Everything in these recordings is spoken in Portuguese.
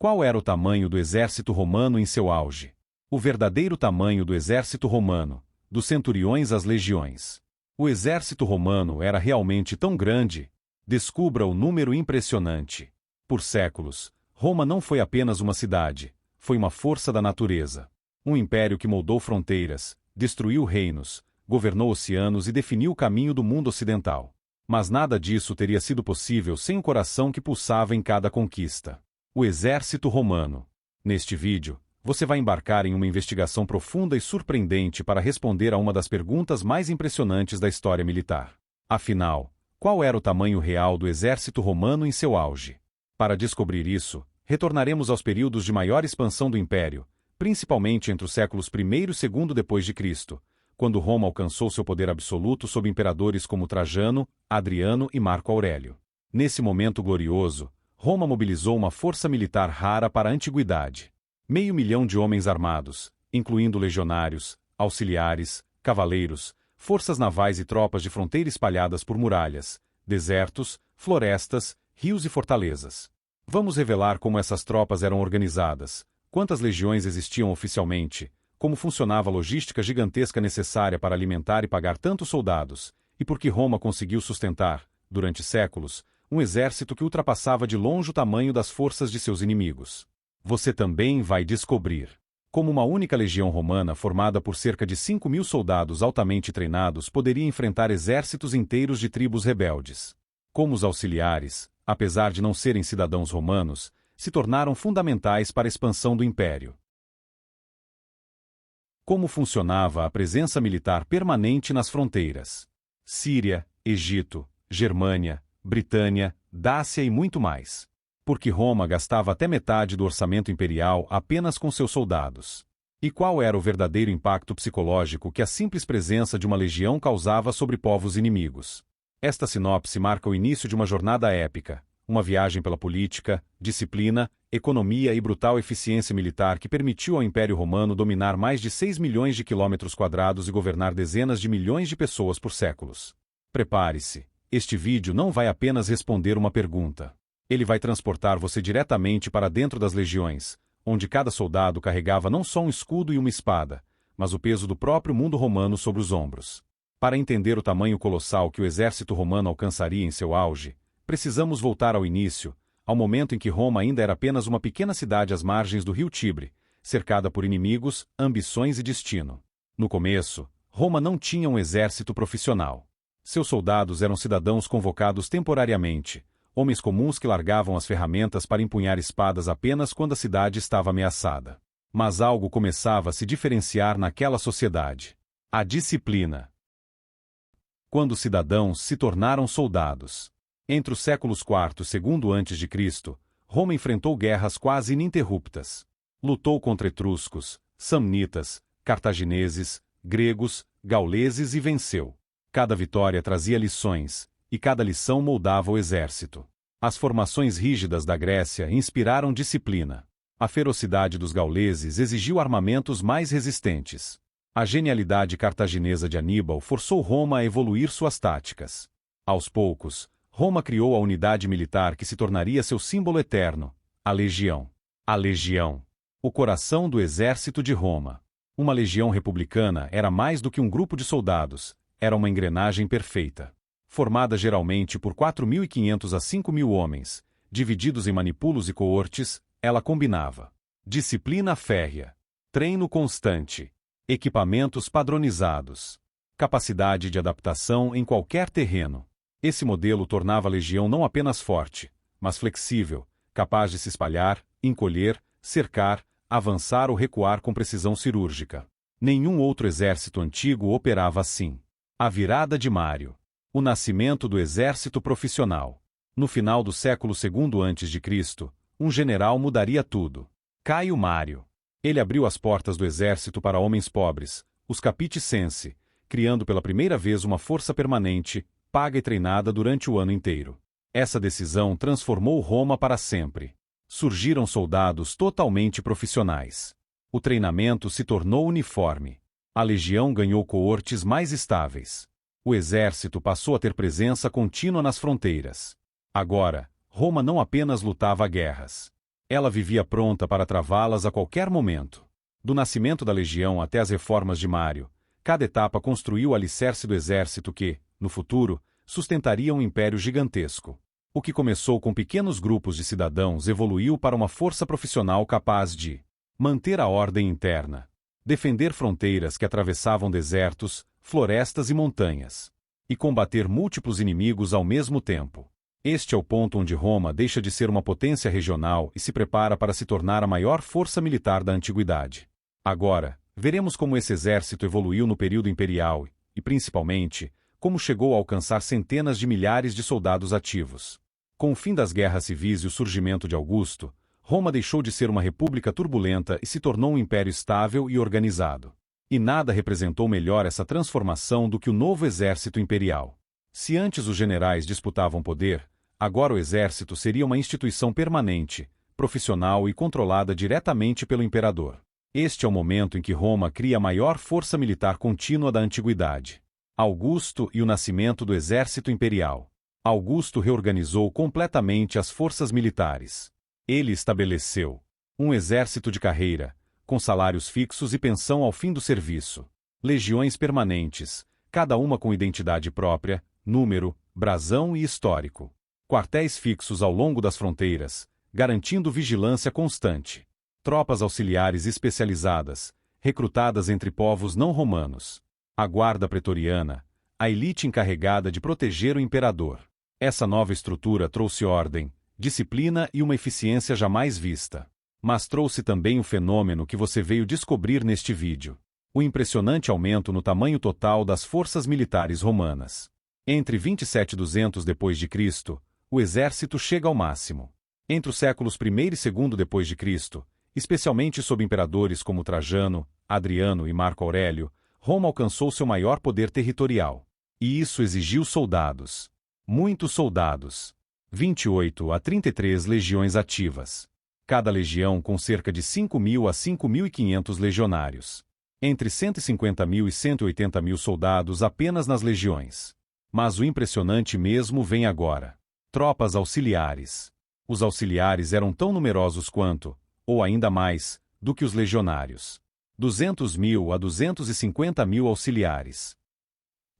Qual era o tamanho do exército romano em seu auge? O verdadeiro tamanho do exército romano, dos centuriões às legiões. O exército romano era realmente tão grande? Descubra o número impressionante. Por séculos, Roma não foi apenas uma cidade, foi uma força da natureza. Um império que moldou fronteiras, destruiu reinos, governou oceanos e definiu o caminho do mundo ocidental. Mas nada disso teria sido possível sem o coração que pulsava em cada conquista. O exército romano. Neste vídeo, você vai embarcar em uma investigação profunda e surpreendente para responder a uma das perguntas mais impressionantes da história militar. Afinal, qual era o tamanho real do exército romano em seu auge? Para descobrir isso, retornaremos aos períodos de maior expansão do império, principalmente entre os séculos I e II depois de Cristo, quando Roma alcançou seu poder absoluto sob imperadores como Trajano, Adriano e Marco Aurélio. Nesse momento glorioso, Roma mobilizou uma força militar rara para a antiguidade. 500.000 de homens armados, incluindo legionários, auxiliares, cavaleiros, forças navais e tropas de fronteira espalhadas por muralhas, desertos, florestas, rios e fortalezas. Vamos revelar como essas tropas eram organizadas, quantas legiões existiam oficialmente, como funcionava a logística gigantesca necessária para alimentar e pagar tantos soldados, e por que Roma conseguiu sustentar, durante séculos, um exército que ultrapassava de longe o tamanho das forças de seus inimigos. Você também vai descobrir como uma única legião romana formada por cerca de 5.000 soldados altamente treinados poderia enfrentar exércitos inteiros de tribos rebeldes. Como os auxiliares, apesar de não serem cidadãos romanos, se tornaram fundamentais para a expansão do império. Como funcionava a presença militar permanente nas fronteiras? Síria, Egito, Germânia, Britânia, Dácia e muito mais. Porque Roma gastava até metade do orçamento imperial apenas com seus soldados. E qual era o verdadeiro impacto psicológico que a simples presença de uma legião causava sobre povos inimigos? Esta sinopse marca o início de uma jornada épica, uma viagem pela política, disciplina, economia e brutal eficiência militar que permitiu ao Império Romano dominar mais de 6 milhões de quilômetros quadrados e governar dezenas de milhões de pessoas por séculos. Prepare-se. Este vídeo não vai apenas responder uma pergunta. Ele vai transportar você diretamente para dentro das legiões, onde cada soldado carregava não só um escudo e uma espada, mas o peso do próprio mundo romano sobre os ombros. Para entender o tamanho colossal que o exército romano alcançaria em seu auge, precisamos voltar ao início, ao momento em que Roma ainda era apenas uma pequena cidade às margens do rio Tibre, cercada por inimigos, ambições e destino. No começo, Roma não tinha um exército profissional. Seus soldados eram cidadãos convocados temporariamente, homens comuns que largavam as ferramentas para empunhar espadas apenas quando a cidade estava ameaçada. Mas algo começava a se diferenciar naquela sociedade: a disciplina. Quando os cidadãos se tornaram soldados. Entre os séculos IV e II a.C., Roma enfrentou guerras quase ininterruptas. Lutou contra etruscos, samnitas, cartagineses, gregos, gauleses e venceu. Cada vitória trazia lições, e cada lição moldava o exército. As formações rígidas da Grécia inspiraram disciplina. A ferocidade dos gauleses exigiu armamentos mais resistentes. A genialidade cartaginesa de Aníbal forçou Roma a evoluir suas táticas. Aos poucos, Roma criou a unidade militar que se tornaria seu símbolo eterno: a legião. A legião. O coração do exército de Roma. Uma legião republicana era mais do que um grupo de soldados. Era uma engrenagem perfeita. Formada geralmente por 4.500 a 5.000 homens, divididos em manipulos e coortes, ela combinava disciplina férrea, treino constante, equipamentos padronizados, capacidade de adaptação em qualquer terreno. Esse modelo tornava a legião não apenas forte, mas flexível, capaz de se espalhar, encolher, cercar, avançar ou recuar com precisão cirúrgica. Nenhum outro exército antigo operava assim. A virada de Mário. O nascimento do exército profissional. No final do século II a.C., um general mudaria tudo. Caio Mário. Ele abriu as portas do exército para homens pobres, os capiti censi, criando pela primeira vez uma força permanente, paga e treinada durante o ano inteiro. Essa decisão transformou Roma para sempre. Surgiram soldados totalmente profissionais. O treinamento se tornou uniforme. A legião ganhou coortes mais estáveis. O exército passou a ter presença contínua nas fronteiras. Agora, Roma não apenas lutava guerras. Ela vivia pronta para travá-las a qualquer momento. Do nascimento da legião até as reformas de Mário, cada etapa construiu o alicerce do exército que, no futuro, sustentaria um império gigantesco. O que começou com pequenos grupos de cidadãos evoluiu para uma força profissional capaz de manter a ordem interna, defender fronteiras que atravessavam desertos, florestas e montanhas, e combater múltiplos inimigos ao mesmo tempo. Este é o ponto onde Roma deixa de ser uma potência regional e se prepara para se tornar a maior força militar da antiguidade. Agora, veremos como esse exército evoluiu no período imperial e, principalmente, como chegou a alcançar centenas de milhares de soldados ativos. Com o fim das guerras civis e o surgimento de Augusto, Roma deixou de ser uma república turbulenta e se tornou um império estável e organizado. E nada representou melhor essa transformação do que o novo exército imperial. Se antes os generais disputavam poder, agora o exército seria uma instituição permanente, profissional e controlada diretamente pelo imperador. Este é o momento em que Roma cria a maior força militar contínua da antiguidade. Augusto e o nascimento do exército imperial. Augusto reorganizou completamente as forças militares. Ele estabeleceu um exército de carreira, com salários fixos e pensão ao fim do serviço. Legiões permanentes, cada uma com identidade própria, número, brasão e histórico. Quartéis fixos ao longo das fronteiras, garantindo vigilância constante. Tropas auxiliares especializadas, recrutadas entre povos não romanos. A guarda pretoriana, a elite encarregada de proteger o imperador. Essa nova estrutura trouxe ordem, disciplina e uma eficiência jamais vista. Mas trouxe também o fenômeno que você veio descobrir neste vídeo: o impressionante aumento no tamanho total das forças militares romanas. Entre 27 e 200 d.C., o exército chega ao máximo. Entre os séculos I e II d.C., especialmente sob imperadores como Trajano, Adriano e Marco Aurélio, Roma alcançou seu maior poder territorial. E isso exigiu soldados. Muitos soldados. 28 a 33 legiões ativas. Cada legião com cerca de 5.000 a 5.500 legionários. Entre 150.000 e 180.000 soldados apenas nas legiões. Mas o impressionante mesmo vem agora. Tropas auxiliares. Os auxiliares eram tão numerosos quanto, ou ainda mais, do que os legionários. 200.000 a 250.000 auxiliares.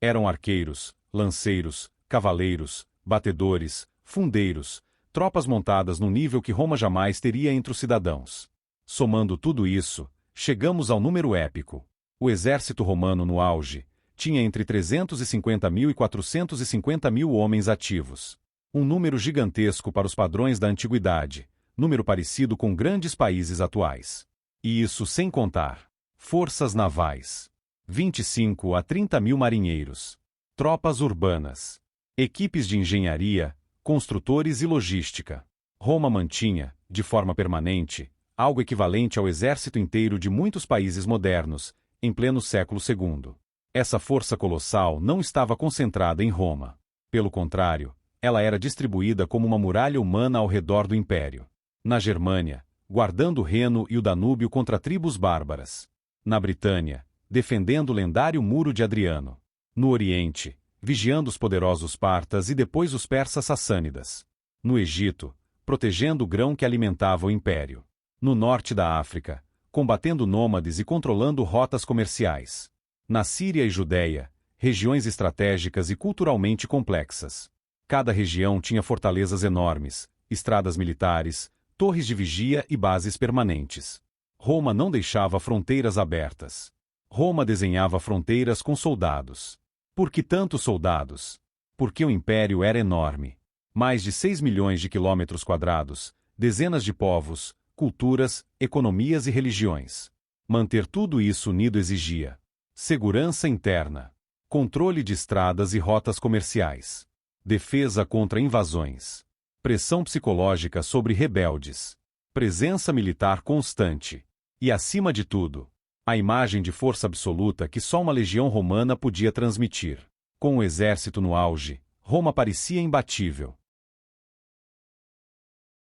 Eram arqueiros, lanceiros, cavaleiros, batedores, fundeiros, tropas montadas num nível que Roma jamais teria entre os cidadãos. Somando tudo isso, chegamos ao número épico. O exército romano no auge tinha entre 350.000 e 450.000 homens ativos. Um número gigantesco para os padrões da antiguidade, número parecido com grandes países atuais. E isso sem contar forças navais. 25 a 30.000 marinheiros. Tropas urbanas. Equipes de engenharia, construtores e logística. Roma mantinha, de forma permanente, algo equivalente ao exército inteiro de muitos países modernos, em pleno século II. Essa força colossal não estava concentrada em Roma. Pelo contrário, ela era distribuída como uma muralha humana ao redor do império. Na Germânia, guardando o Reno e o Danúbio contra tribos bárbaras. Na Britânia, defendendo o lendário Muro de Adriano. No Oriente, vigiando os poderosos partas e depois os persas sassânidas. No Egito, protegendo o grão que alimentava o império. No norte da África, combatendo nômades e controlando rotas comerciais. Na Síria e Judéia, regiões estratégicas e culturalmente complexas. Cada região tinha fortalezas enormes, estradas militares, torres de vigia e bases permanentes. Roma não deixava fronteiras abertas. Roma desenhava fronteiras com soldados. Por que tantos soldados? Porque o império era enorme. Mais de 6 milhões de quilômetros quadrados, dezenas de povos, culturas, economias e religiões. Manter tudo isso unido exigia segurança interna, controle de estradas e rotas comerciais, defesa contra invasões, pressão psicológica sobre rebeldes, presença militar constante e, acima de tudo, a imagem de força absoluta que só uma legião romana podia transmitir. Com o exército no auge, Roma parecia imbatível.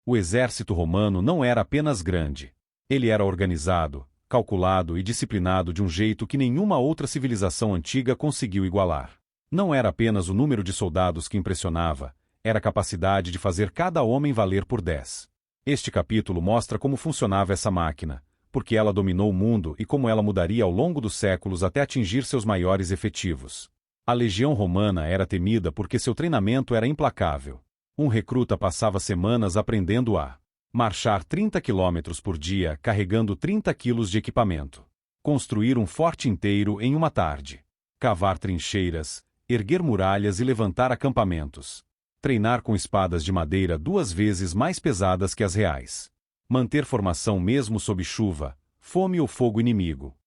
O exército romano não era apenas grande. Ele era organizado, calculado e disciplinado de um jeito que nenhuma outra civilização antiga conseguiu igualar. Não era apenas o número de soldados que impressionava, era a capacidade de fazer cada homem valer por 10. Este capítulo mostra como funcionava essa máquina, porque ela dominou o mundo e como ela mudaria ao longo dos séculos até atingir seus maiores efetivos. A legião romana era temida porque seu treinamento era implacável. Um recruta passava semanas aprendendo a marchar 30 quilômetros por dia carregando 30 quilos de equipamento, construir um forte inteiro em uma tarde, cavar trincheiras, erguer muralhas e levantar acampamentos, treinar com espadas de madeira 2 vezes mais pesadas que as reais, manter formação mesmo sob chuva, fome ou fogo inimigo.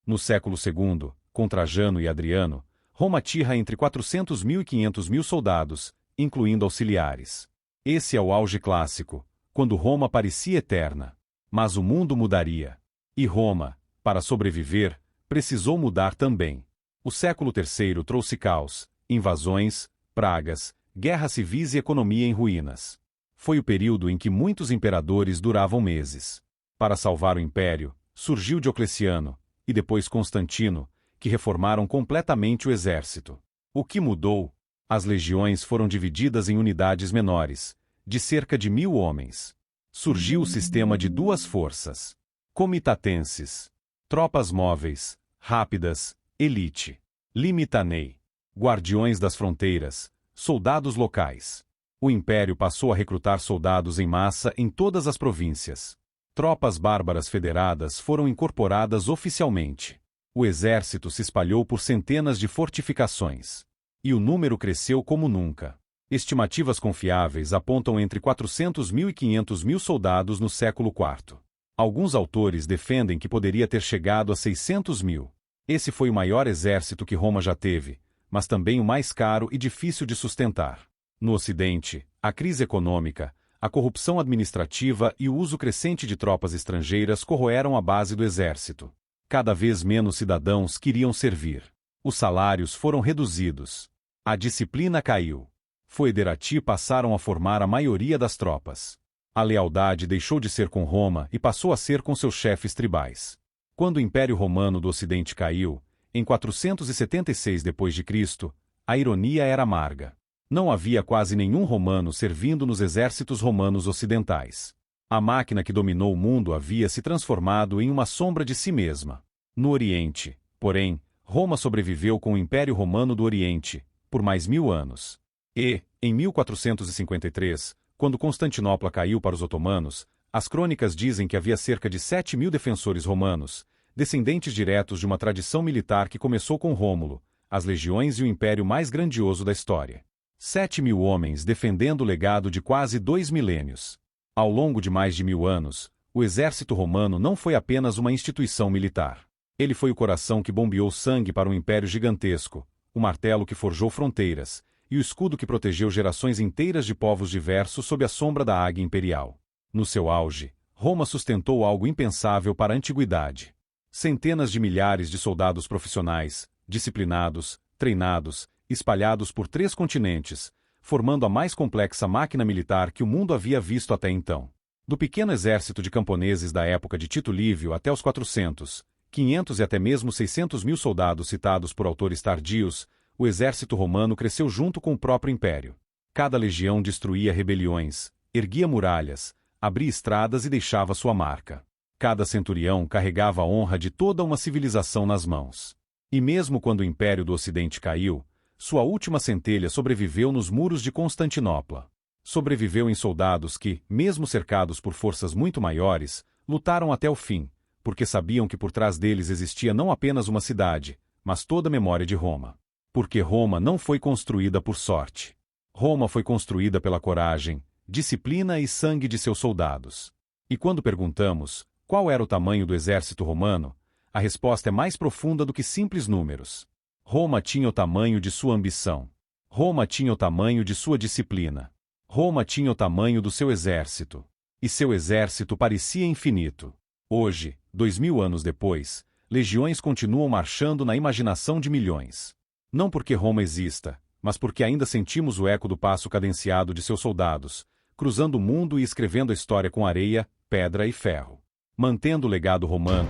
No século II, com Trajano e Adriano, Roma tinha entre 400.000 e 500.000 soldados, incluindo auxiliares. Esse é o auge clássico, quando Roma parecia eterna. Mas o mundo mudaria. E Roma, para sobreviver, precisou mudar também. O século III trouxe caos, invasões, pragas, guerras civis e economia em ruínas. Foi o período em que muitos imperadores duravam meses. Para salvar o império, surgiu Diocleciano, e depois Constantino, que reformaram completamente o exército. O que mudou? As legiões foram divididas em unidades menores, de cerca de 1.000 homens. Surgiu o sistema de 2 forças. Comitatenses. Tropas móveis, rápidas, elite. Limitanei. Guardiões das fronteiras, soldados locais. O império passou a recrutar soldados em massa em todas as províncias. Tropas bárbaras federadas foram incorporadas oficialmente. O exército se espalhou por centenas de fortificações. E o número cresceu como nunca. Estimativas confiáveis apontam entre 400.000 e 500.000 soldados no século IV. Alguns autores defendem que poderia ter chegado a 600.000. Esse foi o maior exército que Roma já teve, mas também o mais caro e difícil de sustentar. No Ocidente, a crise econômica, a corrupção administrativa e o uso crescente de tropas estrangeiras corroeram a base do exército. Cada vez menos cidadãos queriam servir. Os salários foram reduzidos. A disciplina caiu. Foederati passaram a formar a maioria das tropas. A lealdade deixou de ser com Roma e passou a ser com seus chefes tribais. Quando o Império Romano do Ocidente caiu, em 476 d.C., a ironia era amarga. Não havia quase nenhum romano servindo nos exércitos romanos ocidentais. A máquina que dominou o mundo havia se transformado em uma sombra de si mesma. No Oriente, porém, Roma sobreviveu com o Império Romano do Oriente, por mais 1.000 anos. E, em 1453, quando Constantinopla caiu para os otomanos, as crônicas dizem que havia cerca de 7.000 defensores romanos, descendentes diretos de uma tradição militar que começou com Rômulo, as legiões e o império mais grandioso da história. 7.000 homens defendendo o legado de quase 2 milênios. Ao longo de mais de 1.000 anos, o exército romano não foi apenas uma instituição militar. Ele foi o coração que bombeou sangue para um império gigantesco, o martelo que forjou fronteiras, e o escudo que protegeu gerações inteiras de povos diversos sob a sombra da águia imperial. No seu auge, Roma sustentou algo impensável para a antiguidade. Centenas de milhares de soldados profissionais, disciplinados, treinados, espalhados por 3 continentes, formando a mais complexa máquina militar que o mundo havia visto até então. Do pequeno exército de camponeses da época de Tito Livio até os 400, 500 e até mesmo 600.000 soldados citados por autores tardios, o exército romano cresceu junto com o próprio império. Cada legião destruía rebeliões, erguia muralhas, abria estradas e deixava sua marca. Cada centurião carregava a honra de toda uma civilização nas mãos. E mesmo quando o Império do Ocidente caiu, sua última centelha sobreviveu nos muros de Constantinopla. Sobreviveu em soldados que, mesmo cercados por forças muito maiores, lutaram até o fim, porque sabiam que por trás deles existia não apenas uma cidade, mas toda a memória de Roma. Porque Roma não foi construída por sorte. Roma foi construída pela coragem, disciplina e sangue de seus soldados. E quando perguntamos qual era o tamanho do exército romano, a resposta é mais profunda do que simples números. Roma tinha o tamanho de sua ambição. Roma tinha o tamanho de sua disciplina. Roma tinha o tamanho do seu exército. E seu exército parecia infinito. Hoje, 2.000 anos depois, legiões continuam marchando na imaginação de milhões. Não porque Roma exista, mas porque ainda sentimos o eco do passo cadenciado de seus soldados, cruzando o mundo e escrevendo a história com areia, pedra e ferro. Mantendo o legado romano,